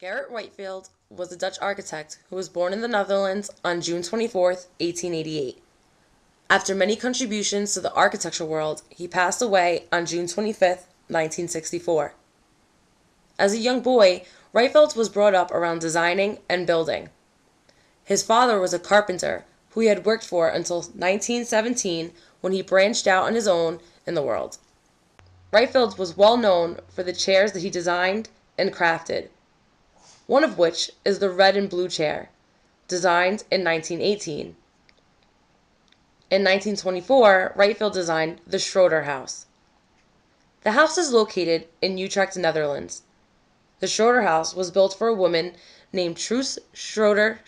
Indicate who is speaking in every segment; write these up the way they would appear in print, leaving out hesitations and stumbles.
Speaker 1: Gerrit Rietveld was a Dutch architect who was born in the Netherlands on June 24, 1888. After many contributions to the architecture world, he passed away on June 25, 1964. As a young boy, Rietveld was brought up around designing and building. His father was a carpenter who he had worked for until 1917 when he branched out on his own in the world. Rietveld was well known for the chairs that he designed and crafted, one of which is the red and blue chair, designed in 1918. In 1924, Rietveld designed the Schroder House. The house is located in Utrecht, Netherlands. The Schroder House was built for a woman named Truus Schroder.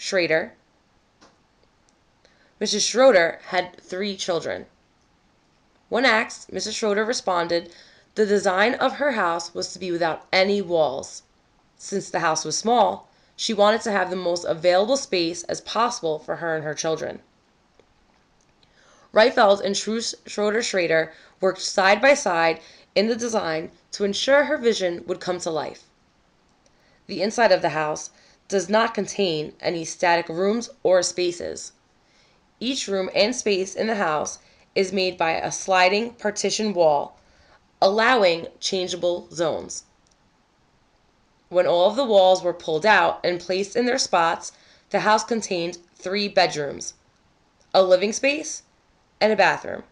Speaker 1: Mrs. Schroder had 3 children. When asked, Mrs. Schroder responded the design of her house was to be without any walls. Since the house was small, she wanted to have the most available space as possible for her and her children. Rietveld and Truus Schroder worked side by side in the design to ensure her vision would come to life. The inside of the house does not contain any static rooms or spaces. Each room and space in the house is made by a sliding partition wall, allowing changeable zones. When all of the walls were pulled out and placed in their spots, the house contained 3 bedrooms, a living space, and a bathroom.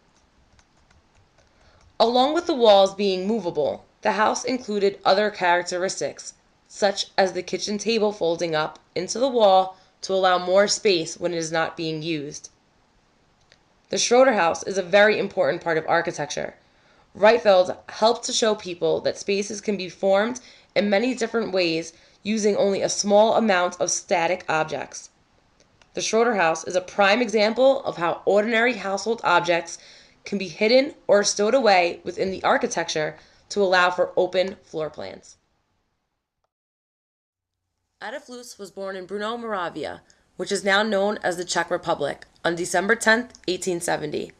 Speaker 1: Along with the walls being movable, the house included other characteristics, such as the kitchen table folding up into the wall to allow more space when it is not being used. The Schroder House is a very important part of architecture. Rietveld helped to show people that spaces can be formed in many different ways using only a small amount of static objects. The Schroder House is a prime example of how ordinary household objects can be hidden or stowed away within the architecture to allow for open floor plans. Adolf Loos was born in Brno, Moravia, which is now known as the Czech Republic, on December 10, 1870.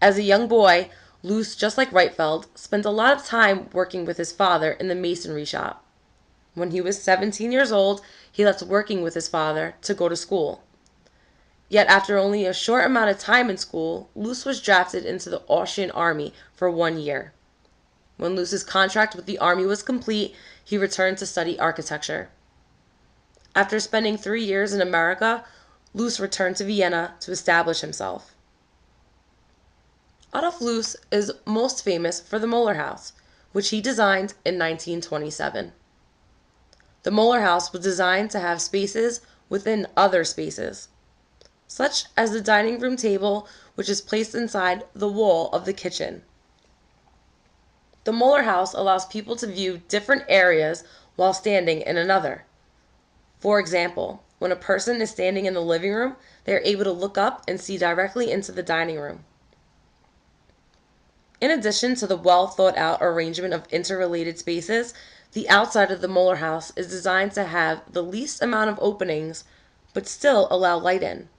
Speaker 1: As a young boy, Loos, just like Rietveld, spent a lot of time working with his father in the masonry shop. When he was 17 years old, he left working with his father to go to school. Yet after only a short amount of time in school, Loos was drafted into the Austrian army for 1 year. When Loos's contract with the army was complete, he returned to study architecture. After spending 3 years in America, Loos returned to Vienna to establish himself. Adolf Loos is most famous for the Moller House, which he designed in 1927. The Moller House was designed to have spaces within other spaces, such as the dining room table, which is placed inside the wall of the kitchen. The Moller House allows people to view different areas while standing in another. For example, when a person is standing in the living room, they are able to look up and see directly into the dining room. In addition to the well thought out arrangement of interrelated spaces, the outside of the Moller House is designed to have the least amount of openings, but still allow light in.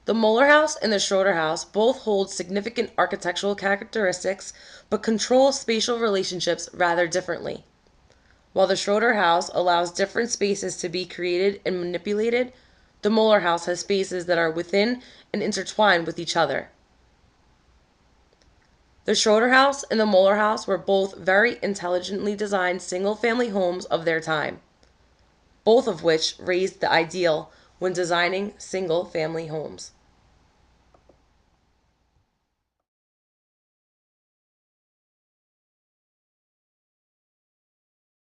Speaker 1: The Moller House and the Schroder House both hold significant architectural characteristics, but control spatial relationships rather differently. While the Schroder House allows different spaces to be created and manipulated, the Moller House has spaces that are within and intertwined with each other. The Schroder House and the Moller House were both very intelligently designed single-family homes of their time, both of which raised the ideal when designing single-family homes.